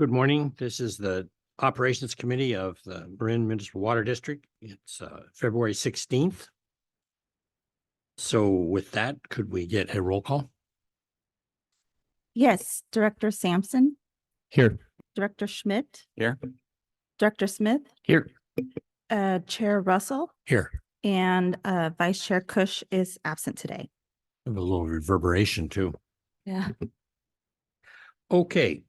Good morning. This is the Operations Committee of the Marin Municipal Water District. It's February 16th. So with that, could we get a roll call? Yes, Director Sampson, Here. Director Schmidt, Here. Director Smith, Here. Chair Russell, Here. and Vice Chair Cush is absent today. Have a little reverberation too. Yeah. Okay.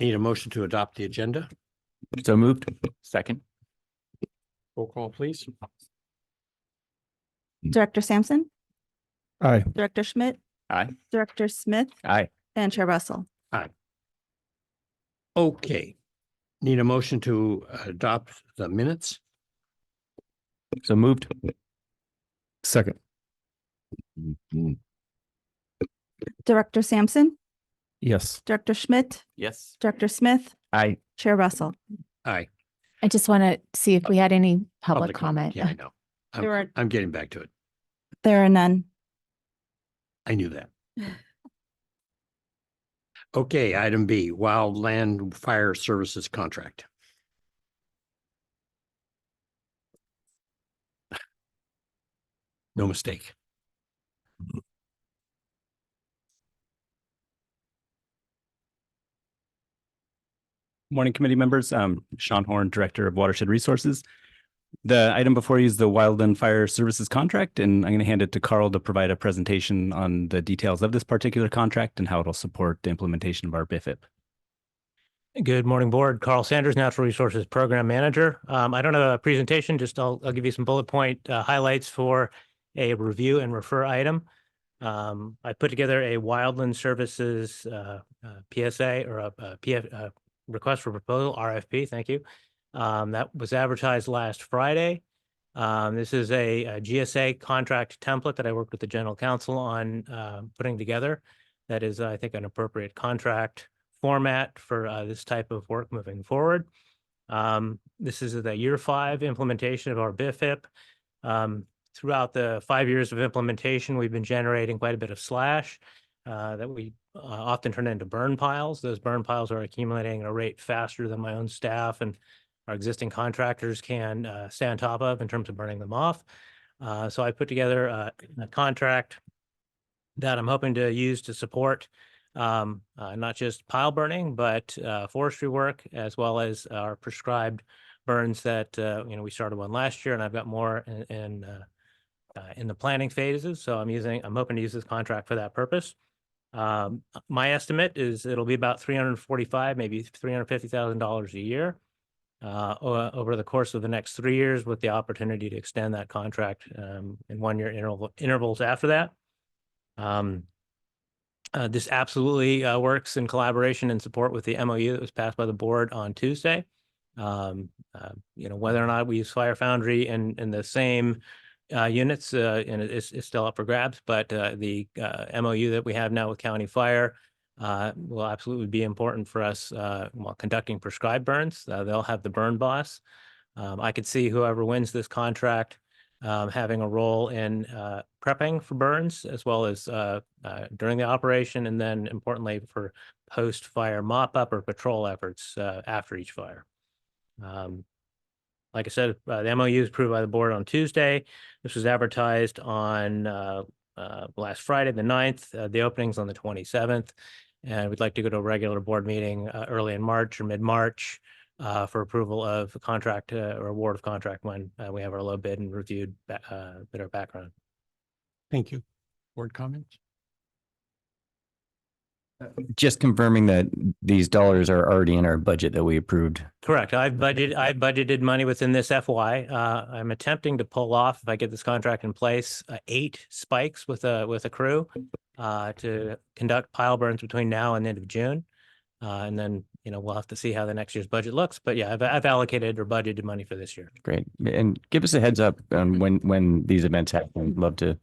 Need a motion to adopt the agenda? So moved. Second. Roll call, please. Director Sampson, Aye. Director Schmidt, Aye. Director Smith, Aye. and Chair Russell. Okay. Need a motion to adopt the minutes? So moved. Second. Director Sampson, Yes. Director Schmidt, Yes. Director Smith, Aye. Chair Russell. Aye. I just want to see if we had any public comment. Yeah, I know. I'm getting back to it. There are none. I knew that. Okay, item B, Wildland Fire Services Contract. No mistake. Morning, committee members. Sean Horn, Director of Watershed Resources. The item before you is the Wildland Fire Services contract, and I'm going to hand it to Carl to provide a presentation on the details of this particular contract and how it'll support the implementation of our BIFIP. Good morning, board. Carl Sanders, Natural Resources Program Manager. I don't have a presentation, just I'll give you some bullet point highlights for a review and refer item. I put together a Wildland Services PSA or a request for proposal, RFP, thank you. That was advertised last Friday. This is a GSA contract template that I worked with the general counsel on putting together. That is, I think, an appropriate contract format for this type of work moving forward. This is the year 5 implementation of our BIFIP. Throughout the 5 years of implementation, we've been generating quite a bit of slash that we often turn into burn piles. Those burn piles are accumulating at a rate faster than my own staff and our existing contractors can stay on top of in terms of burning them off. So I put together a contract that I'm hoping to use to support not just pile burning, but forestry work, as well as our prescribed burns that, we started one last year and I've got more in the planning phases. So I'm hoping to use this contract for that purpose. My estimate is it'll be about $345,000, maybe $350,000 a year over the course of the next 3 years, with the opportunity to extend that contract in 1-year intervals after that. This absolutely works in collaboration and support with the MOU that was passed by the board on Tuesday. Whether or not we use Fire Foundry in the same units, and it's still up for grabs, but the MOU that we have now with County Fire will absolutely be important for us while conducting prescribed burns. They'll have the burn boss. I could see whoever wins this contract having a role in prepping for burns, as well as during the operation, and then importantly for post-fire mop-up or patrol efforts after each fire. Like I said, the MOU was approved by the board on Tuesday. This was advertised on last Friday, the 9th. The opening's on the 27th. And we'd like to go to a regular board meeting early in March or mid-March for approval of a contract or award of contract when we have our low bid and reviewed bidder background. Thank you. Board comments? Just confirming that these dollars are already in our budget that we approved. Correct. I budgeted money within this FY. I'm attempting to pull off, if I get this contract in place, 8 spikes with a crew to conduct pile burns between now and the end of June. And then, we'll have to see how the next year's budget looks. But yeah, I've allocated or budgeted money for this year. Great. And give us a heads up on when these events happen. Love to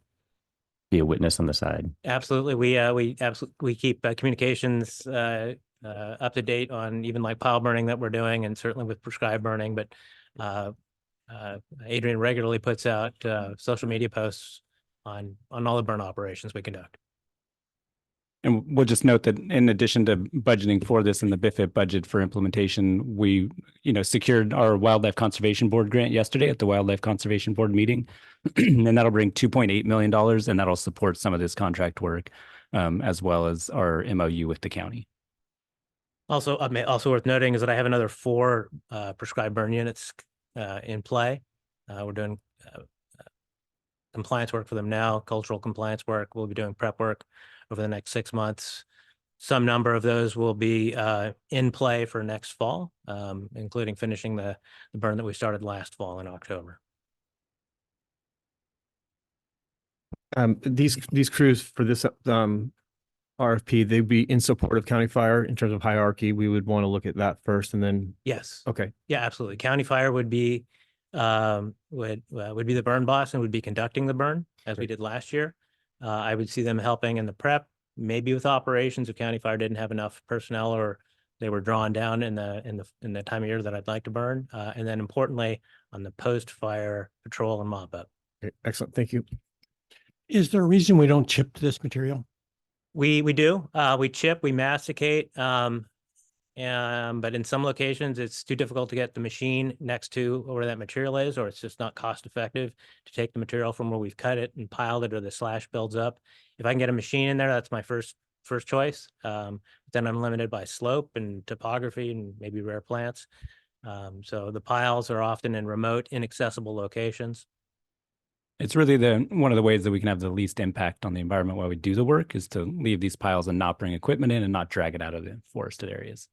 be a witness on the side. Absolutely. We keep communications up to date on even like pile burning that we're doing, and certainly with prescribed burning. But Adrian regularly puts out social media posts on all the burn operations we conduct. And we'll just note that in addition to budgeting for this in the BIFIT budget for implementation, we, secured our Wildlife Conservation Board grant yesterday at the Wildlife Conservation Board meeting. And that'll bring $2.8 million, and that'll support some of this contract work, as well as our MOU with the county. Also, also worth noting is that I have another 4 prescribed burn units in play. We're doing compliance work for them now, cultural compliance work. We'll be doing prep work over the next 6 months. Some number of those will be in play for next fall, including finishing the burn that we started last fall in October. These crews for this RFP, they'd be in support of County Fire in terms of hierarchy. We would want to look at that first and then, Yes. okay. Yeah, absolutely. County Fire would be would be the burn boss and would be conducting the burn as we Great. did last year. I would see them helping in the prep, maybe with operations if County Fire didn't have enough personnel or they were drawn down in the time of year that I'd like to burn. And then importantly, on the post-fire patrol and mop up. Okay, excellent. Thank you. Is there a reason we don't chip this material? We do. We chip, we masticate. But in some locations, it's too difficult to get the machine next to where that material is, or it's just not cost effective to take the material from where we've cut it and piled it, or the slash builds up. If I can get a machine in there, that's my first choice. Then I'm limited by slope and topography and maybe rare plants. So the piles are often in remote, inaccessible locations. It's really one of the ways that we can have the least impact on the environment while we do the work is to leave these piles and not bring equipment in and not drag it out of the forested areas.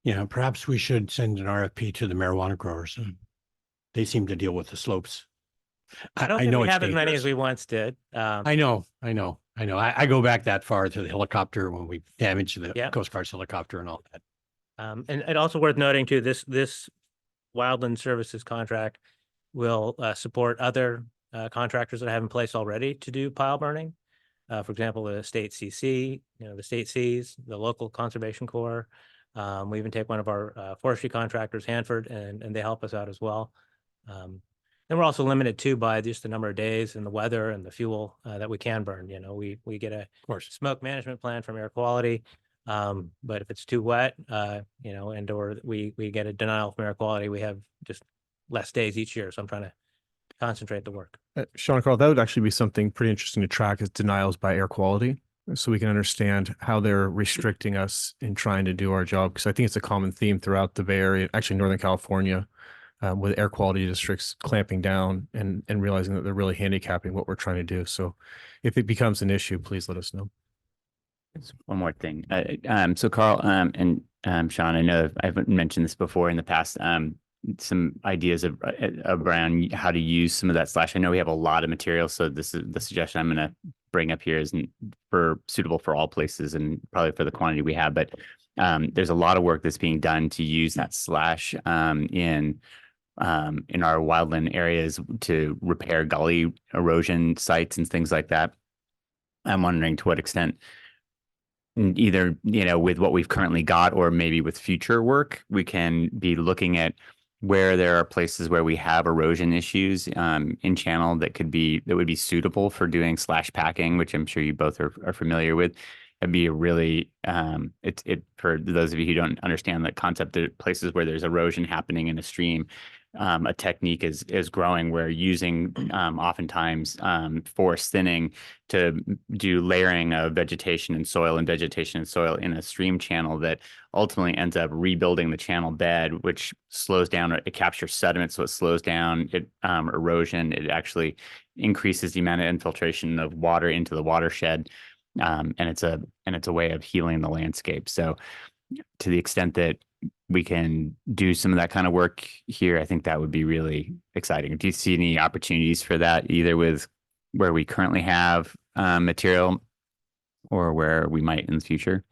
Yeah, perhaps we should send an RFP to the marijuana growers. They seem to deal with the slopes. I don't I think know we it's have as many dangerous. as we once did. I know. I go back that far to the helicopter when we damaged the Yeah. Coast Guard's helicopter and all that. And also worth noting too, this Wildland Services contract will support other contractors that I have in place already to do pile burning. For example, the state CC, the state Cs, the local conservation corps. We even take one of our forestry contractors, Hanford, and they help us out as well. And we're also limited too by just the number of days and the weather and the fuel that we can burn. We get a smoke management plan from air quality. But if it's too wet, and or we get a denial from air quality, we have just less days each year. So I'm trying to concentrate the work. Sean and Carl, that would actually be something pretty interesting to track is denials by air quality. So we can understand how they're restricting us in trying to do our job. Because I think it's a common theme throughout the Bay Area, actually Northern California, with air quality districts clamping down and realizing that they're really handicapping what we're trying to do. So if it becomes an issue, please let us know. One more thing. So Carl, and Sean, I know I've mentioned this before in the past, some ideas around how to use some of that slash. I know we have a lot of material, so this is the suggestion I'm going to bring up here isn't suitable for all places and probably for the quantity we have, but there's a lot of work that's being done to use that slash in our wildland areas to repair gully erosion sites and things like that. I'm wondering to what extent either, with what we've currently got or maybe with future work, we can be looking at where there are places where we have erosion issues in channel that would be suitable for doing slash packing, which I'm sure you both are familiar with. It'd be a really for those of you who don't understand the concept, there are places where there's erosion happening in a stream. A technique is growing where using oftentimes forest thinning to do layering of vegetation and soil in a stream channel that ultimately ends up rebuilding the channel bed, which slows down, it captures sediment, so it slows down erosion. It actually increases the amount of infiltration of water into the watershed. And it's a way of healing the landscape. So to the extent that we can do some of that kind of work here, I think that would be really exciting. Do you see any opportunities for that, either with where we currently have material or where we might in the future?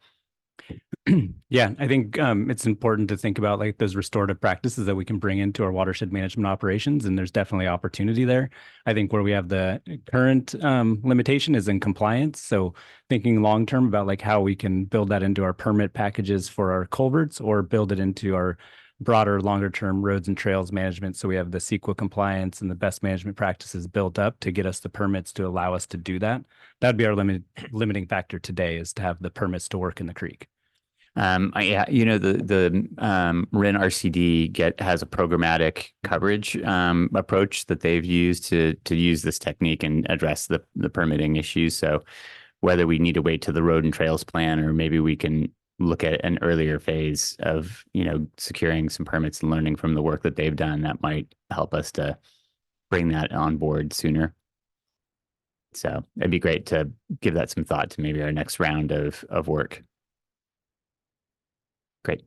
Yeah, I think it's important to think about like those restorative practices that we can bring into our watershed management operations, and there's definitely opportunity there. I think where we have the current limitation is in compliance. So thinking long term about like how we can build that into our permit packages for our culverts or build it into our broader, longer term roads and trails management. So we have the CEQA compliance and the best management practices built up to get us the permits to allow us to do that. That'd be our limiting factor today, is to have the permits to work in the creek. Yeah, the Marin RCD has a programmatic coverage approach that they've used to use this technique and address the permitting issues. So whether we need to wait to the road and trails plan, or maybe we can look at an earlier phase of, securing some permits and learning from the work that they've done, that might help us to bring that on board sooner. So it'd be great to give that some thought to maybe our next round of work. Great.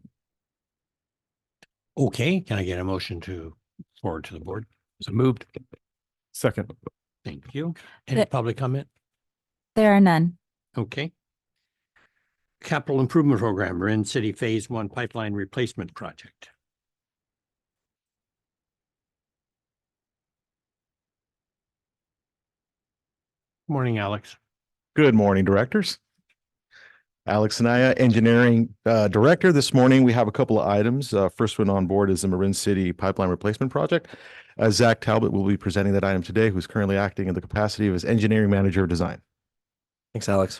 Okay, can I get a motion to forward to the board? So moved. Second. Thank you. Any The- public comment? There are none. Okay. Capital Improvement Program, Marin City Phase 1 Pipeline Replacement Project. Morning, Alex. Good morning, directors. Alex Anaya, Engineering Director. This morning, we have a couple of items. First one on board is the Marin City Pipeline Replacement Project. Zach Talbot will be presenting that item today, who's currently acting in the capacity of as Engineering Manager of Design. Thanks, Alex.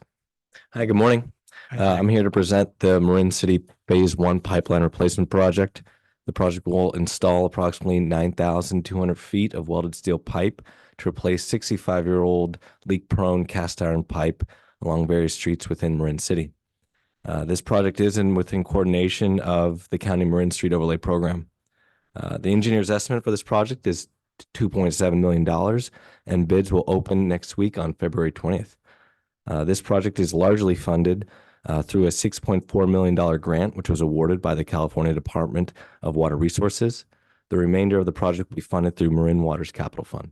Hi, good morning. I'm here to present the Marin City Phase 1 Pipeline Replacement Project. The project will install approximately 9,200 feet of welded steel pipe to replace 65-year-old leak-prone cast iron pipe along various streets within Marin City. This project is within coordination of the County Marin Street Overlay Program. The engineer's estimate for this project is $2.7 million, and bids will open next week on February 20th. This project is largely funded through a $6.4 million grant, which was awarded by the California Department of Water Resources. The remainder of the project will be funded through Marin Water's Capital Fund.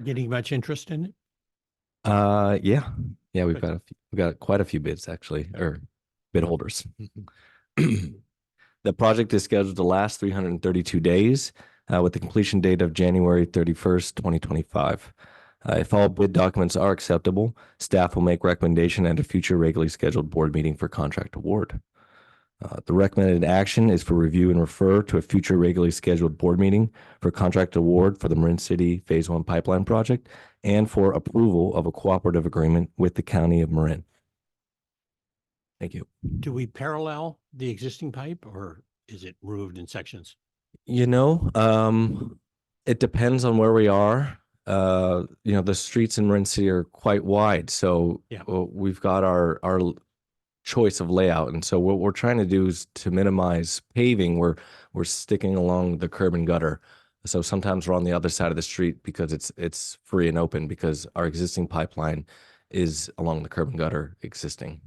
Getting much interest in it? Yeah, we've Good. got quite a few bids actually, or bid holders. The project is scheduled to last 332 days with the completion date of January 31st, 2025. If all bid documents are acceptable, staff will make recommendation at a future regularly scheduled board meeting for contract award. The recommended action is for review and refer to a future regularly scheduled board meeting for contract award for the Marin City Phase 1 Pipeline Project and for approval of a cooperative agreement with the County of Marin. Thank you. Do we parallel the existing pipe or is it removed in sections? It depends on where we are. The streets in Marin City are quite wide, so Yeah. we've got our choice of layout, and so what we're trying to do is to minimize paving. We're sticking along the curb and gutter, so sometimes we're on the other side of the street because it's free and open because our existing pipeline is along the curb and gutter existing.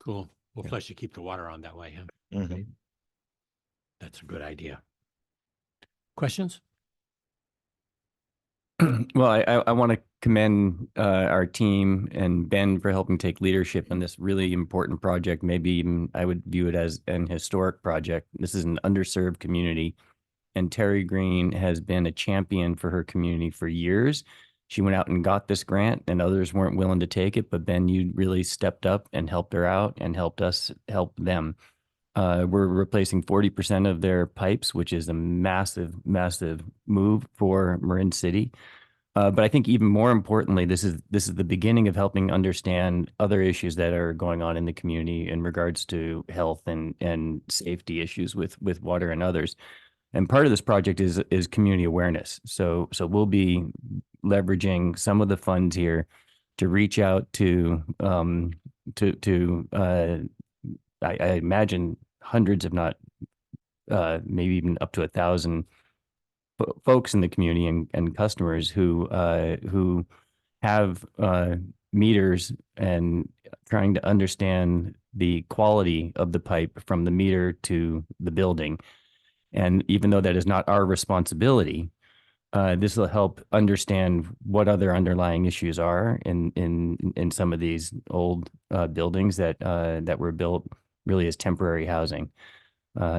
Cool. Well, Yeah. plus you keep the water on that way, huh? Mhm. That's a good idea. Questions? Well, I want to commend our team and Ben for helping take leadership on this really important project. Maybe even I would view it as an historic project. This is an underserved community, and Terry Green has been a champion for her community for years. She went out and got this grant, and others weren't willing to take it. But Ben, you really stepped up and helped her out and helped us help them. We're replacing 40% of their pipes, which is a massive, massive move for Marin City. But I think even more importantly, this is the beginning of helping understand other issues that are going on in the community in regards to health and safety issues with water and others. And part of this project is community awareness. So we'll be leveraging some of the funds here to reach out to I imagine hundreds, if not maybe even up to 1,000 folks in the community and customers who have meters and trying to understand the quality of the pipe from the meter to the building. And even though that is not our responsibility, this will help understand what other underlying issues are in some of these old buildings that were built really as temporary housing.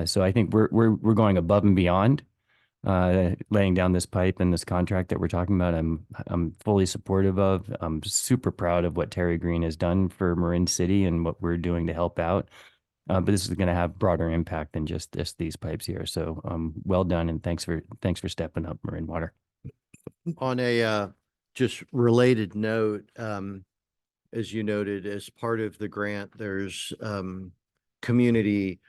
So I think we're going above and beyond laying down this pipe and this contract that we're talking about. I'm fully supportive of. I'm super proud of what Terry Green has done for Marin City and what we're doing to help out. But this is going to have broader impact than just these pipes here. So well done, and thanks for stepping up, Marin Water. On a just related note, as you noted, as part of the grant, there's community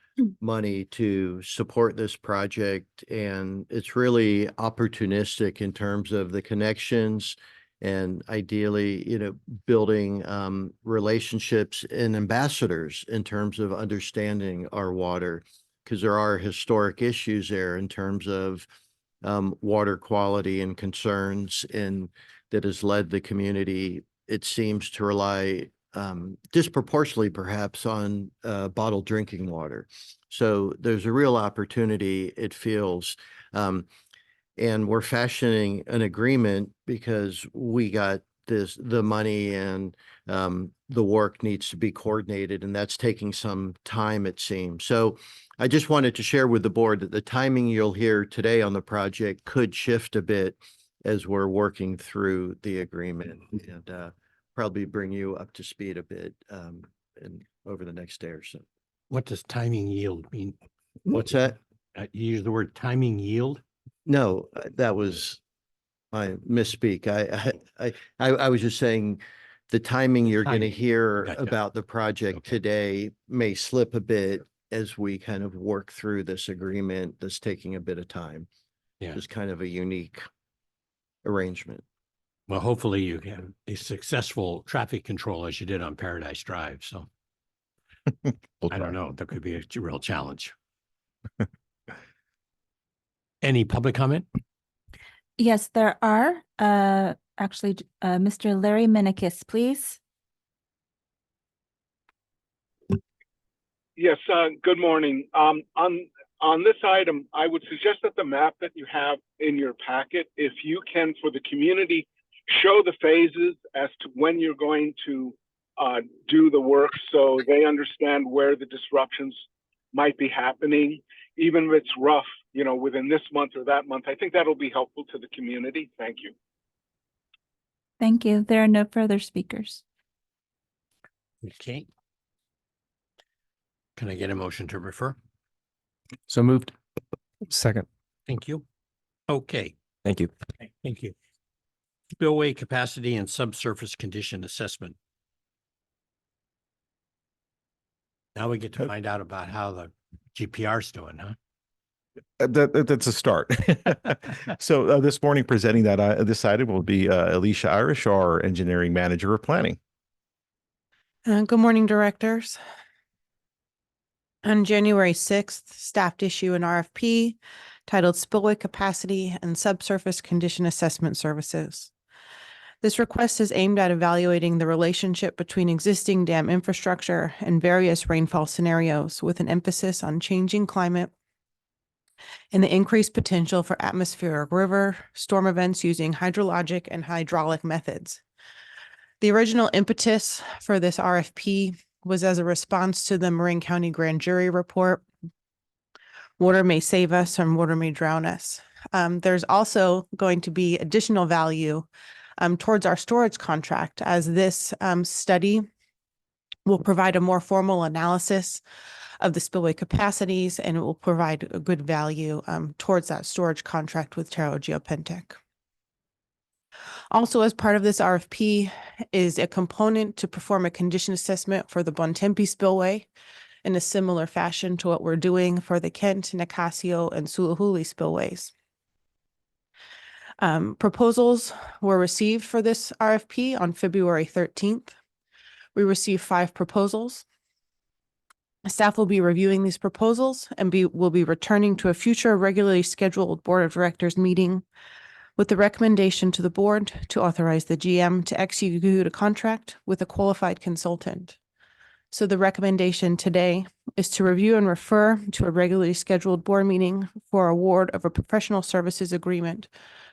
money to support this project, and it's really opportunistic in terms of the connections and ideally, building relationships and ambassadors in terms of understanding our water, because there are historic issues there in terms of water quality and concerns, and that has led the community, it seems, to rely disproportionately perhaps on bottled drinking water. So there's a real opportunity, it feels. And we're fashioning an agreement because we got the money, and the work needs to be coordinated, and that's taking some time, it seems. So I just wanted to share with the board that the timing you'll hear today on the project could shift a bit as we're working through the agreement, and probably bring you up to speed a bit over the next day or so. What does timing yield mean? What's that? You use the word timing yield? No, that was my misspeak. I was just saying the timing you're going to Timing. hear Gotcha. about the project Okay. today may slip a bit as we kind of work through this agreement that's taking a bit of time. Yeah. Just kind of a unique arrangement. Well, hopefully you have a successful traffic control as you did on Paradise Drive. So We'll I try. don't know. That could be a real challenge. Any public comment? Yes, there are. Actually, Mr. Larry Menikis, please. Yes, good morning. On this item, I would suggest that the map that you have in your packet, if you can, for the community, show the phases as to when you're going to do the work, so they understand where the disruptions might be happening, even if it's rough, within this month or that month. I think that'll be helpful to the community. Thank you. Thank you. There are no further speakers. Okay. Can I get a motion to refer? So moved. Second. Thank you. Okay, Thank you. thank you. Spillway capacity and subsurface condition assessment. Now we get to find out about how the GPR's doing, huh? That's a start. So this morning presenting this item will be Alicia Irish, our engineering manager of planning. Good morning, directors. On January 6th, staff issue an RFP titled Spillway Capacity and Subsurface Condition Assessment Services. This request is aimed at evaluating the relationship between existing dam infrastructure and various rainfall scenarios, with an emphasis on changing climate and the increased potential for atmospheric river storm events using hydrologic and hydraulic methods. The original impetus for this RFP was as a response to the Marin County Grand Jury report, Water May Save Us and Water May Drown Us. There's also going to be additional value towards our storage contract, as this study will provide a more formal analysis of the spillway capacities, and it will provide a good value towards that storage contract with Terra Geopentech. Also, as part of this RFP is a component to perform a condition assessment for the Bontempi spillway in a similar fashion to what we're doing for the Kent, Nicasio, and Sulahuli spillways. Proposals were received for this RFP on February 13th. We received 5 proposals. Staff will be reviewing these proposals and will be returning to a future regularly scheduled Board of Directors meeting with the recommendation to the board to authorize the GM to execute a contract with a qualified consultant. So the recommendation today is to review and refer to a regularly scheduled board meeting for award of a professional services agreement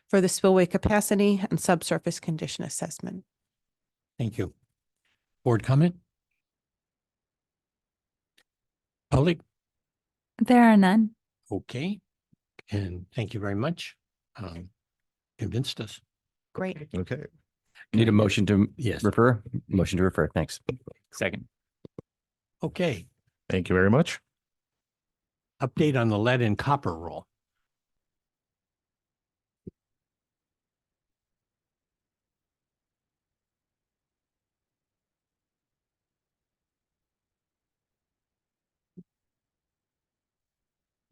for the spillway capacity and subsurface condition assessment. Thank you. Board comment? Public? There are none. Okay. And thank you very much. Convinced us. Great. Okay. Need a motion to Yes. refer? Motion to refer. Thanks. Second. Okay. Thank you very much. Update on the lead and copper rule.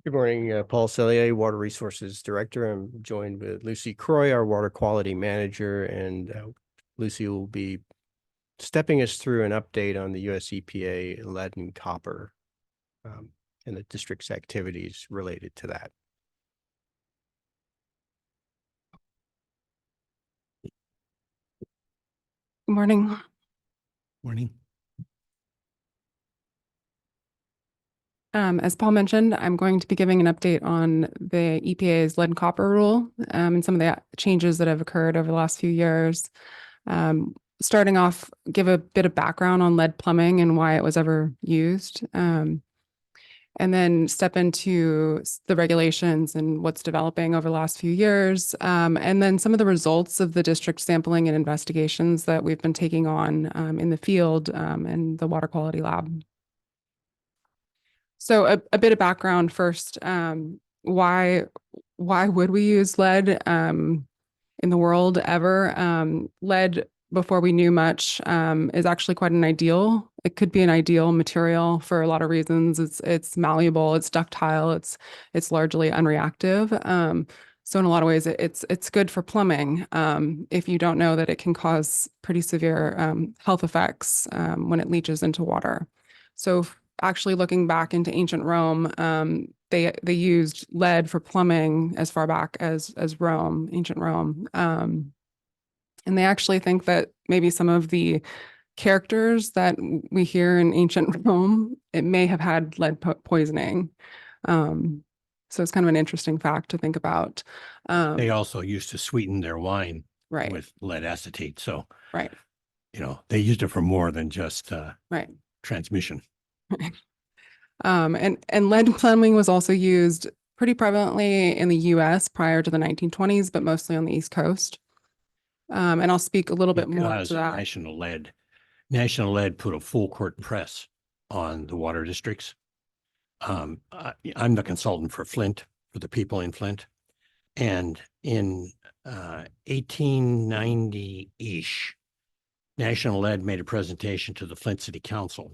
Good morning, Paul Cellier, Water Resources Director. I'm joined with Lucy Croy, our Water Quality Manager, and Lucy will be stepping us through an update on the US EPA lead and copper and the district's activities related to that. Good morning. Morning. As Paul mentioned, I'm going to be giving an update on the EPA's lead and copper rule and some of the changes that have occurred over the last few years. Starting off, give a bit of background on lead plumbing and why it was ever used. And then step into the regulations and what's developing over the last few years. And then some of the results of the district sampling and investigations that we've been taking on in the field and the water quality lab. So a bit of background first. Why would we use lead in the world ever? Lead, before we knew much, is actually quite an ideal. It could be an ideal material for a lot of reasons. It's malleable, it's ductile, it's largely unreactive. So in a lot of ways, it's good for plumbing if you don't know that it can cause pretty severe health effects when it leaches into water. So actually looking back into ancient Rome, they used lead for plumbing as far back as Rome, ancient Rome. And they actually think that maybe some of the characters that we hear in ancient Rome, it may have had lead poisoning. So it's kind of an interesting fact to think about. They also used to sweeten their wine right. with lead acetate. So, right. You know, they used it for more than just right. transmission. And lead plumbing was also used pretty prevalently in the US prior to the 1920s, but mostly on the East Coast. And I'll speak a little bit more to that. National Lead put a full court press on the water districts. I'm the consultant for Flint, for the people in Flint. And in 1890-ish, National Lead made a presentation to the Flint City Council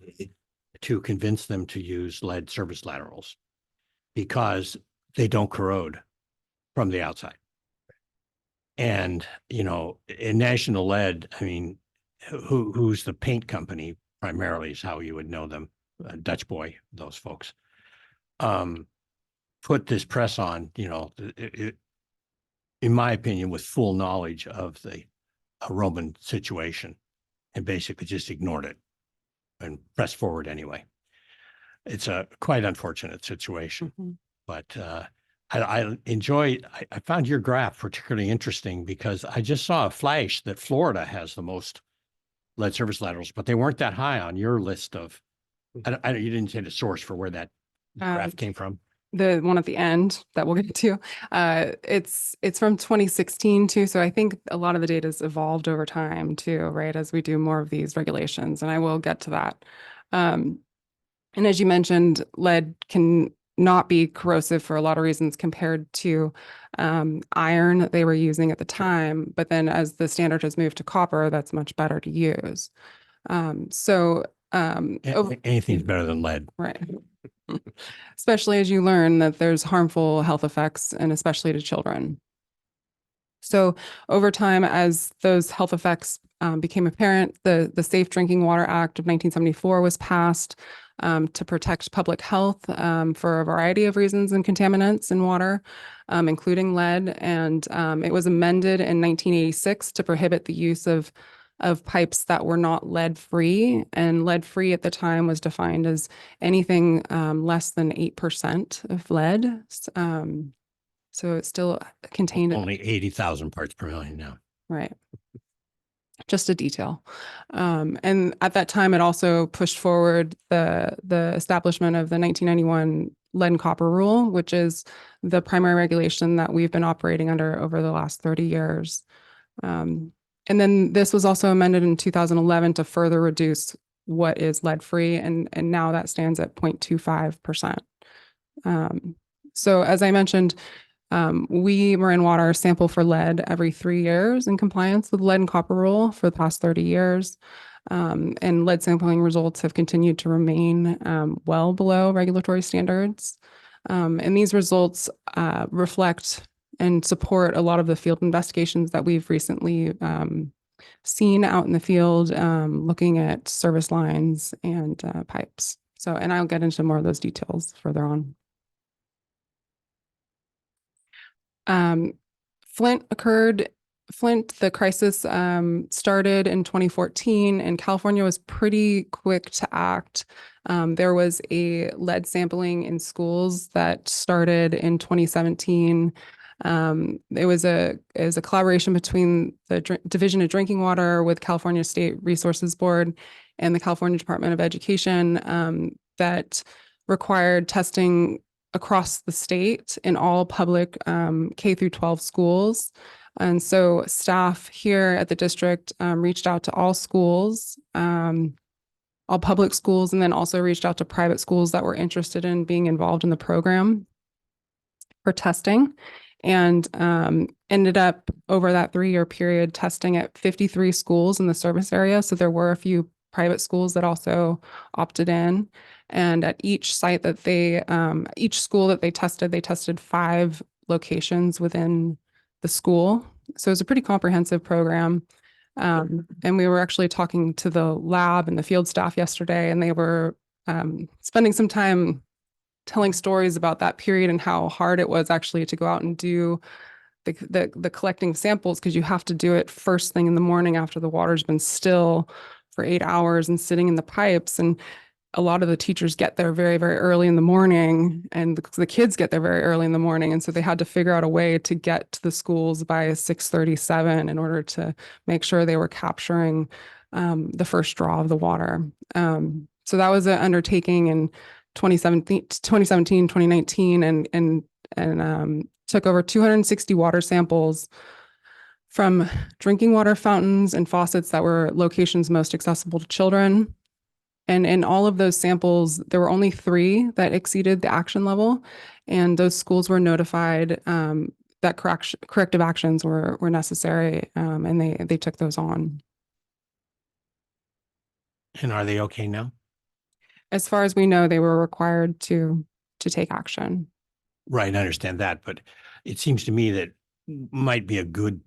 to convince them to use lead service laterals because they don't corrode from the outside. And, you know, in National Lead, I mean, who's the paint company primarily is how you would know them, Dutch Boy, those folks, put this press on, you know, in my opinion, with full knowledge of the Roman situation and basically just ignored it and pressed forward anyway. It's a quite unfortunate situation, but I found your graph particularly interesting because I just saw a flash that Florida has the most lead service laterals, but they weren't that high on your list of, you didn't say the source for where that graph came from. The one at the end that we'll get to, it's from 2016 too. So I think a lot of the data has evolved over time too, right? As we do more of these regulations, and I will get to that. And as you mentioned, lead can not be corrosive for a lot of reasons compared to iron that they were using at the time. But then as the standard has moved to copper, that's much better to use. Anything's better than lead. Right. Especially as you learn that there's harmful health effects and especially to children. So over time, as those health effects became apparent, the Safe Drinking Water Act of 1974 was passed to protect public health for a variety of reasons and contaminants in water, including lead. And it was amended in 1986 to prohibit the use of pipes that were not lead-free. And lead-free at the time was defined as anything less than 8% of lead. So it's still contained. Only 80,000 parts per million now. Right. Just a detail. And at that time, it also pushed forward the establishment of the 1991 lead and copper rule, which is the primary regulation that we've been operating under over the last 30 years. And then this was also amended in 2011 to further reduce what is lead free, and now that stands at 0.25%. So as I mentioned, we, Marin Water, sample for lead every 3 years in compliance with lead and copper rule for the past 30 years. And lead sampling results have continued to remain well below regulatory standards. And these results reflect and support a lot of the field investigations that we've recently seen out in the field, looking at service lines and pipes. So, and I'll get into more of those details further on. Flint, the crisis started in 2014, and California was pretty quick to act. There was a lead sampling in schools that started in 2017. It was a collaboration between the Division of Drinking Water with California State Resources Board and the California Department of Education that required testing across the state in all public K through 12 schools. And so staff here at the district reached out to all schools, all public schools, and then also reached out to private schools that were interested in being involved in the program for testing, and ended up over that 3-year period testing at 53 schools in the service area. So there were a few private schools that also opted in. And at each site that each school that they tested 5 locations within the school. So it was a pretty comprehensive program. And we were actually talking to the lab and the field staff yesterday, and they were spending some time telling stories about that period and how hard it was actually to go out and do the collecting samples, because you have to do it first thing in the morning after the water's been still for 8 hours and sitting in the pipes. And a lot of the teachers get there very, very early in the morning, and the kids get there very early in the morning. And so they had to figure out a way to get to the schools by 6:37 in order to make sure they were capturing the first draw of the water. So that was an undertaking in 2017, 2019, and took over 260 water samples from drinking water fountains and faucets that were locations most accessible to children. And in all of those samples, there were only 3 that exceeded the action level, and those schools were notified that corrective actions were necessary, and they took those on. And are they okay now? As far as we know, they were required to take action. Right, I understand that, but it seems to me that might be a good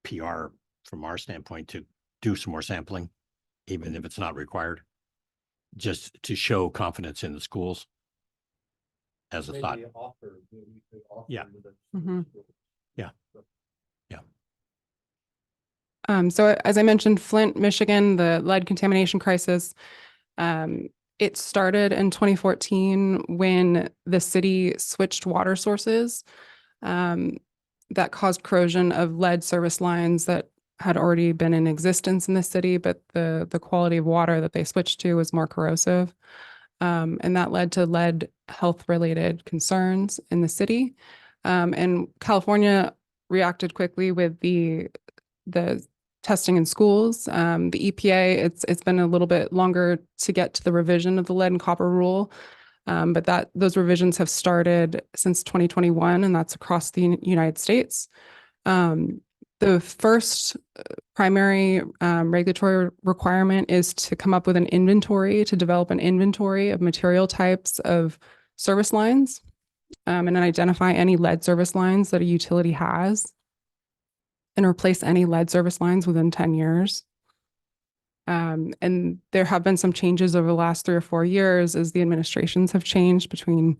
PR from our standpoint to do some more sampling, even if it's not required, just to show confidence in the schools as a thought. Yeah. Mm-hmm. Yeah. Yeah. So as I mentioned, Flint, Michigan, the lead contamination crisis, it started in 2014 when the city switched water sources that caused corrosion of lead service lines that had already been in existence in the city, but the quality of water that they switched to was more corrosive. And that led to lead health-related concerns in the city. And California reacted quickly with the testing in schools. The EPA, it's been a little bit longer to get to the revision of the lead and copper rule, but those revisions have started since 2021, and that's across the United States. The first primary regulatory requirement is to come up with an inventory, to develop an inventory of material types of service lines, and then identify any lead service lines that a utility has, and replace any lead service lines within 10 years. And there have been some changes over the last 3 or 4 years as the administrations have changed between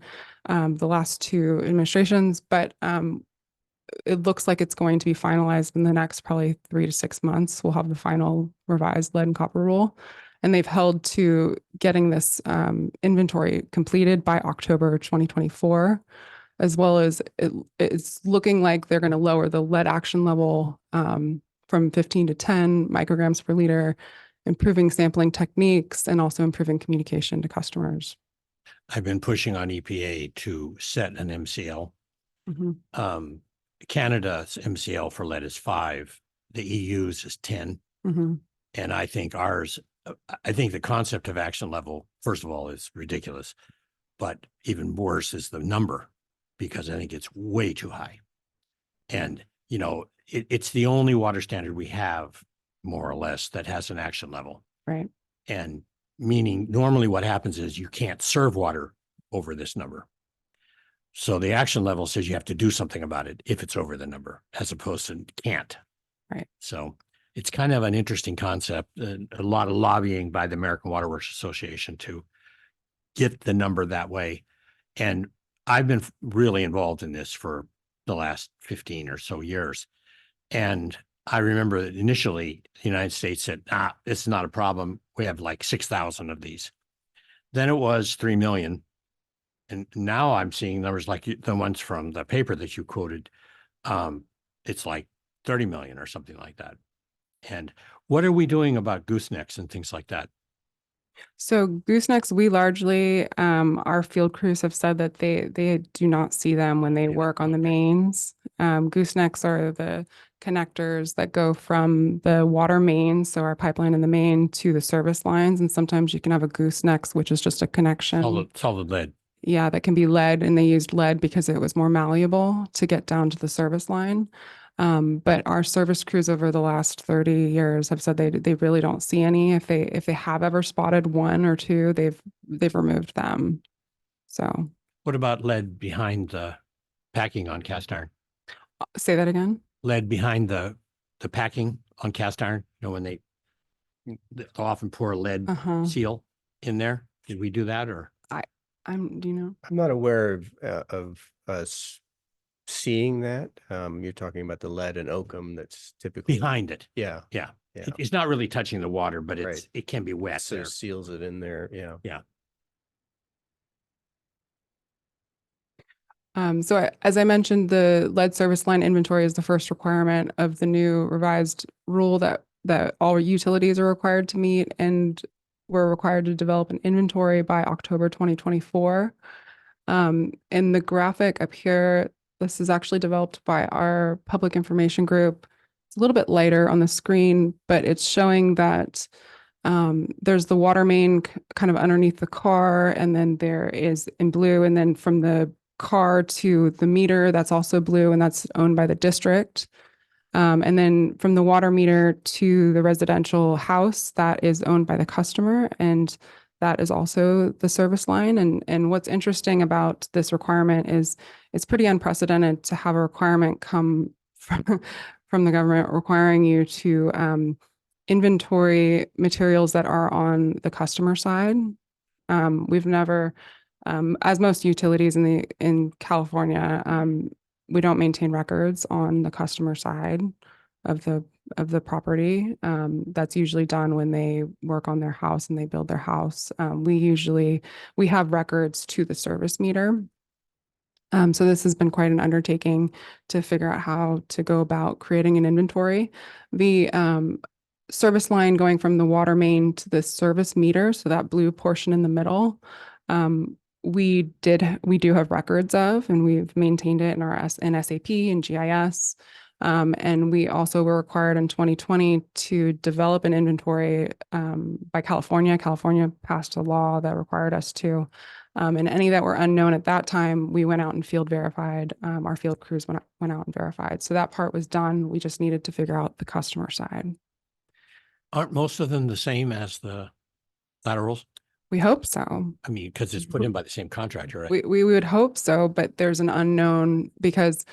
the last 2 administrations, but it looks like it's going to be finalized in the next probably 3 to 6 months. We'll have the final revised lead and copper rule, and they've held to getting this inventory completed by October 2024, as well as it's looking like they're going to lower the lead action level from 15 to 10 micrograms per liter, improving sampling techniques, and also improving communication to customers. I've been pushing on EPA to set an MCL. Mm-hmm. Canada's MCL for lead is 5. The EU's is 10. Mm-hmm. And I think ours I think the concept of action level, first of all, is ridiculous. But even worse is the number, because I think it's way too high. And, you know, it's the only water standard we have, more or less, that has an action level. Right. And meaning normally what happens is you can't serve water over this number. So the action level says you have to do something about it if it's over the number, as opposed to can't. Right. So it's kind of an interesting concept, and a lot of lobbying by the American Water Works Association to get the number that way. And I've been really involved in this for the last 15 or so years. And I remember that initially the United States said, it's not a problem. We have like 6,000 of these. Then it was 3 million. And now I'm seeing numbers like the ones from the paper that you quoted. It's like 30 million or something like that. And what are we doing about goosenecks and things like that? So goosenecks, we largely, our field crews have said that they do not see them when they work on the mains. Goosenecks are the connectors that go from the water main, so our pipeline in the main, to the service lines. And sometimes you can have a goosenecks, which is just a connection. Solid lead. Yeah, that can be lead, and they used lead because it was more malleable to get down to the service line. But our service crews over the last 30 years have said they really don't see any. If they have ever spotted one or two, they've removed them. So What about lead behind the packing on cast iron? say that again. Lead behind the packing on cast iron, you know, when they'll often pour a lead seal in there. Did we do that, or? Do you know? I'm not aware of us seeing that. You're talking about the lead and oakum that's typically Behind it. Yeah. Yeah. Yeah. It's not really touching the water, but Right. it can be wet So there. it seals it in there. Yeah. Yeah. So as I mentioned, the lead service line inventory is the first requirement of the new revised rule that all utilities are required to meet, and we're required to develop an inventory by October 2024. In the graphic up here, this is actually developed by our public information group. It's a little bit lighter on the screen, but it's showing that there's the water main kind of underneath the car, and then there is in blue, and then from the car to the meter, that's also blue, and that's owned by the district. And then from the water meter to the residential house, that is owned by the customer, and that is also the service line. And what's interesting about this requirement is it's pretty unprecedented to have a requirement come from the government requiring you to inventory materials that are on the customer side. We've never, as most utilities in California, we don't maintain records on the customer side of the property. That's usually done when they work on their house and they build their house. We have records to the service meter. So this has been quite an undertaking to figure out how to go about creating an inventory. The service line going from the water main to the service meter, so that blue portion in the middle, we do have records of, and we've maintained it in SAP and GIS. And we also were required in 2020 to develop an inventory by California. California passed a law that required us to. And any that were unknown at that time, we went out and field verified. Our field crews went out and verified. So that part was done. We just needed to figure out the customer side. Aren't most of them the same as the laterals? We hope so. I mean, because it's put in by the same contractor, right? We would hope so, but there's an unknown because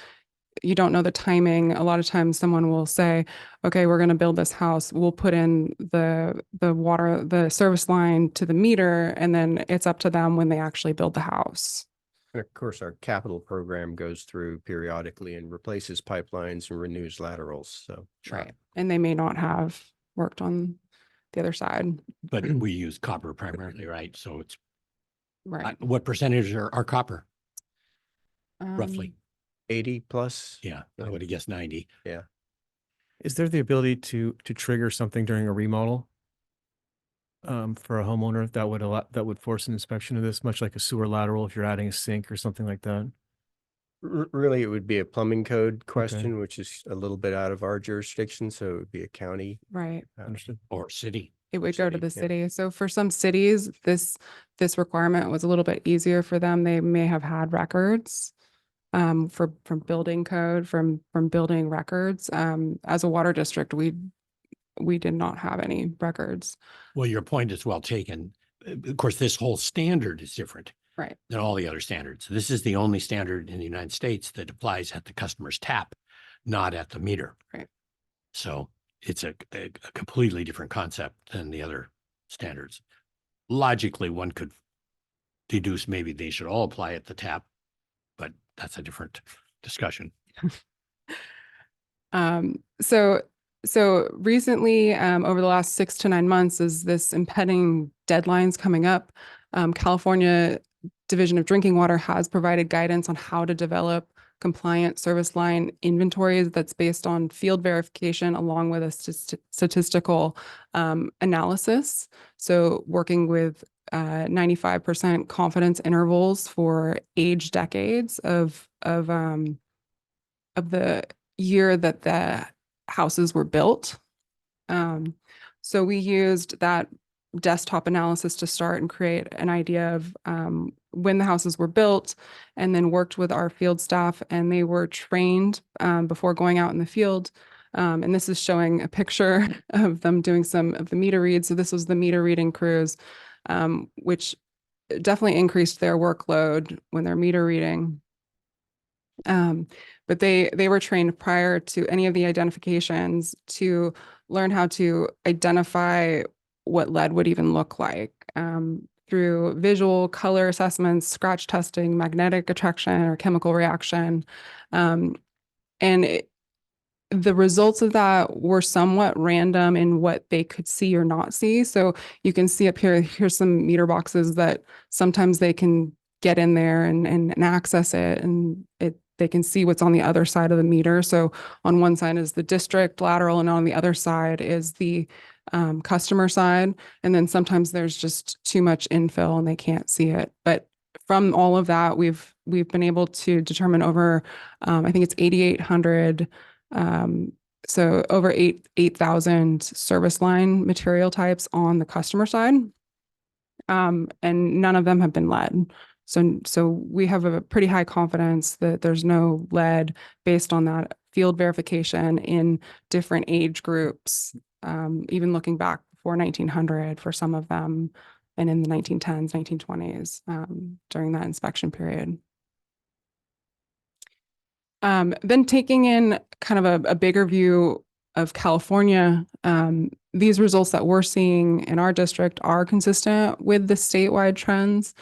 you don't know the timing. A lot of times someone will say, okay, we're going to build this house. We'll put in the service line to the meter, and then it's up to them when they actually build the house. And of course, our capital program goes through periodically and replaces pipelines and renews laterals. So Right. And they may not have worked on the other side. But we use copper primarily, right? So it's Right. what percentage are copper roughly? 80 plus. Yeah, I would have guessed 90. Yeah. Is there the ability to trigger something during a remodel? For a homeowner that would force an inspection of this, much like a sewer lateral if you're adding a sink or something like that? Really, it would be a plumbing code question, which is a little bit out of our jurisdiction. So it would be a county. Right. Understood. Or city. It would go to City, the yeah. city. So for some cities, this requirement was a little bit easier for them. They may have had records from building code, from building records. As a water district, we did not have any records. Well, your point is well taken. Of course, this whole standard is different Right. than all the other standards. This is the only standard in the United States that applies at the customer's tap, not at the meter. Right. So it's a completely different concept than the other standards. Logically, one could deduce maybe they should all apply at the tap, but that's a different discussion. So recently, over the last 6 to 9 months, is this impending deadlines coming up. California Division of Drinking Water has provided guidance on how to develop compliant service line inventories that's based on field verification along with a statistical analysis. So working with 95% confidence intervals for age decades of the year that the houses were built. So we used that desktop analysis to start and create an idea of when the houses were built, and then worked with our field staff, and they were trained before going out in the field. And this is showing a picture of them doing some of the meter reads. So this was the meter reading crews, which definitely increased their workload when they're meter reading. But they were trained prior to any of the identifications to learn how to identify what lead would even look like through visual, color assessments, scratch testing, magnetic attraction or chemical reaction. The results of that were somewhat random in what they could see or not see. So you can see up here, here's some meter boxes that sometimes they can get in there and access it, and they can see what's on the other side of the meter. So on one side is the district lateral, and on the other side is the customer side. And then sometimes there's just too much infill and they can't see it. But from all of that, we've been able to determine over, I think it's 8,800, so over 8,000 service line material types on the customer side. And none of them have been lead. So we have a pretty high confidence that there's no lead based on that field verification in different age groups, even looking back before 1900 for some of them, and in the 1910s, 1920s during that inspection period. Then taking in kind of a bigger view of California, these results that we're seeing in our district are consistent with the statewide trends.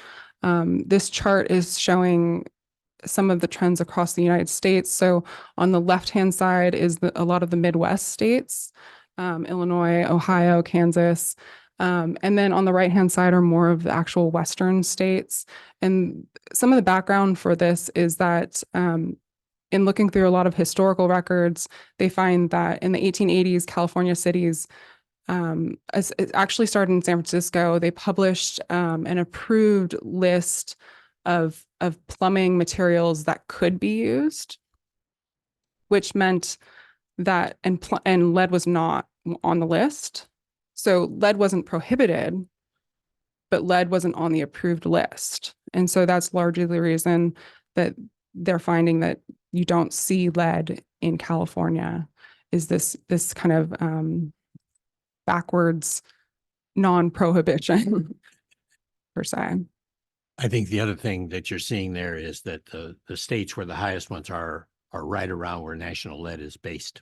This chart is showing some of the trends across the United States. So on the left-hand side is a lot of the Midwest states, Illinois, Ohio, Kansas. And then on the right-hand side are more of the actual Western states. And some of the background for this is that in looking through a lot of historical records, they find that in the 1880s, California cities, it actually started in San Francisco. They published an approved list of plumbing materials that could be used, which meant that and lead was not on the list. So lead wasn't prohibited, but lead wasn't on the approved list. And so that's largely the reason that they're finding that you don't see lead in California, is this kind of backwards non-prohibition per se. I think the other thing that you're seeing there is that the states where the highest ones are right around where National Lead is based.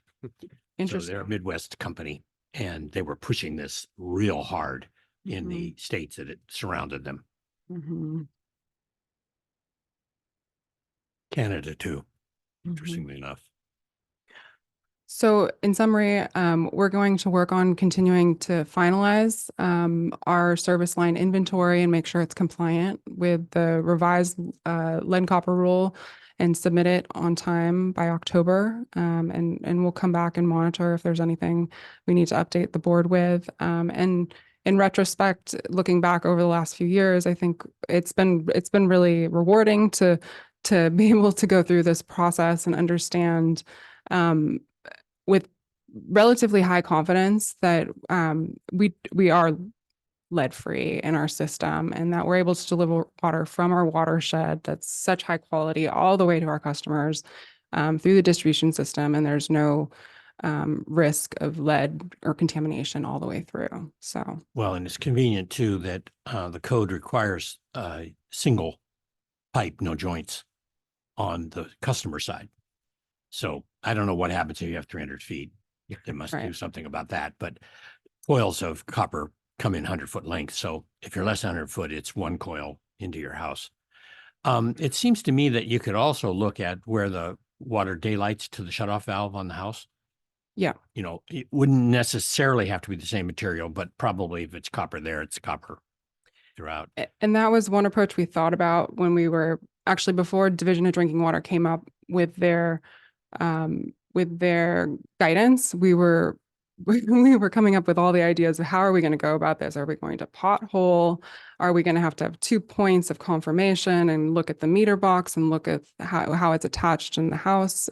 So they're a Midwest company, and they were pushing this real hard in the states that it surrounded them. Canada too, interestingly enough. So in summary, we're going to work on continuing to finalize our service line inventory and make sure it's compliant with the revised lead and copper rule, and submit it on time by October. And we'll come back and monitor if there's anything we need to update the board with. And in retrospect, looking back over the last few years, I think it's been really rewarding to be able to go through this process and understand with relatively high confidence that we are lead free in our system and that we're able to deliver water from our watershed that's such high quality all the way to our customers through the distribution system, and there's no risk of lead or contamination all the way through. So Well, and it's convenient too that the code requires a single pipe, no joints on the customer side. So I don't know what happens if you have 300 feet. They must do Right. something about that, but coils of copper come in 100-foot length. So if you're less than 100 foot, it's one coil into your house. It seems to me that you could also look at where the water daylights to the shutoff valve on the house. yeah. You know, it wouldn't necessarily have to be the same material, but probably if it's copper there, it's copper throughout. And that was one approach we thought about when we were actually before Division of Drinking Water came up with their guidance. We were coming up with all the ideas of how are we going to go about this? Are we going to pothole? Are we going to have 2 points of confirmation and look at the meter box and look at how it's attached in the house?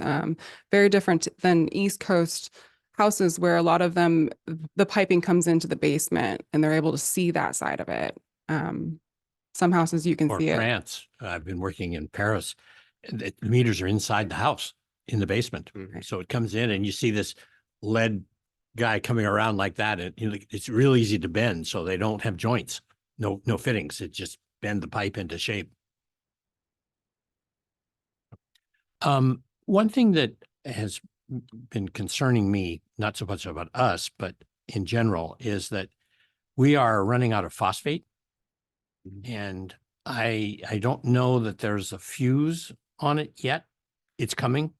Very different than East Coast houses where a lot of them, the piping comes into the basement and they're able to see that side of it. Some houses you can Or see it. France, I've been working in Paris, and the meters are inside the house in the basement. So it comes in and you see this lead guy coming around like that. And you know, it's real easy to bend. So they don't have joints, no fittings. It just bend the pipe into shape. One thing that has been concerning me, not so much about us, but in general, is that we are running out of phosphate. And I don't know that there's a fuse on it yet. It's coming.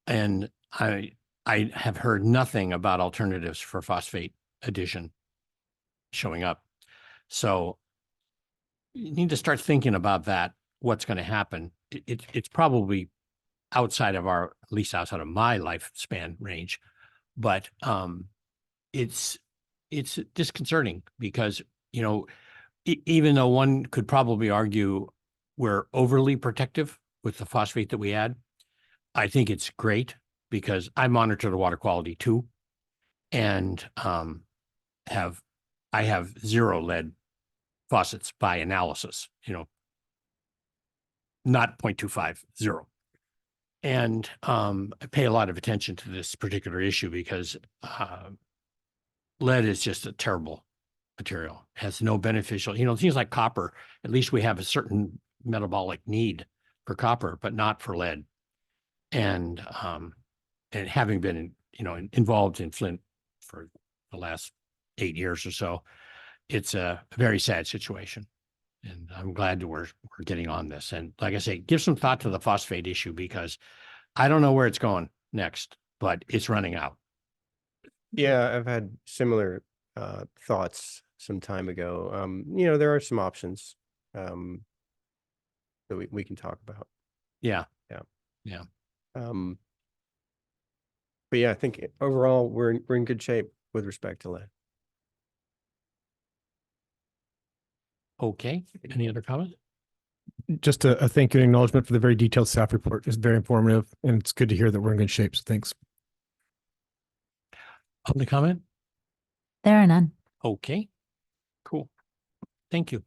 And I have heard nothing about alternatives for phosphate addition showing up. So you need to start thinking about that, what's going to happen. It's probably outside of at least outside of my lifespan range, but it's disconcerting because, you know, even though one could probably argue we're overly protective with the phosphate that we add, I think it's great because I monitor the water quality too. And I have 0 lead faucets by analysis, you know, not 0.25, 0. And I pay a lot of attention to this particular issue because lead is just a terrible material, has no beneficial, you know, things like copper, at least we have a certain metabolic need for copper, but not for lead. And having been, you know, involved in Flint for the last 8 years or so, it's a very sad situation. And I'm glad that we're getting on this. And like I say, give some thought to the phosphate issue because I don't know where it's going next, but it's running out. Yeah, I've had similar thoughts some time ago. You know, there are some options that we can talk about. Yeah. Yeah. Yeah. But yeah, I think overall we're in good shape with respect to lead. Okay. Any other comments? Just a thank you and acknowledgement for the very detailed staff report. It's very informative and it's good to hear that we're in good shape. So thanks. Public comment? There are none. Okay. Cool. Thank you.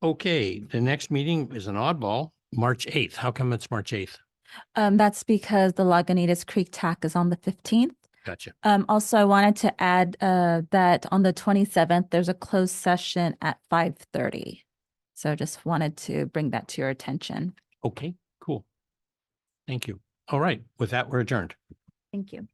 Okay, the next meeting is an oddball, March 8th. How come it's March 8th? That's because the Lagunitas Creek TAC is on the 15th. Gotcha. Also, I wanted to add that on the 27th, there's a closed session at 5:30. So just wanted to bring that to your attention. Okay, cool. Thank you. All right, with that, we're adjourned. Thank you.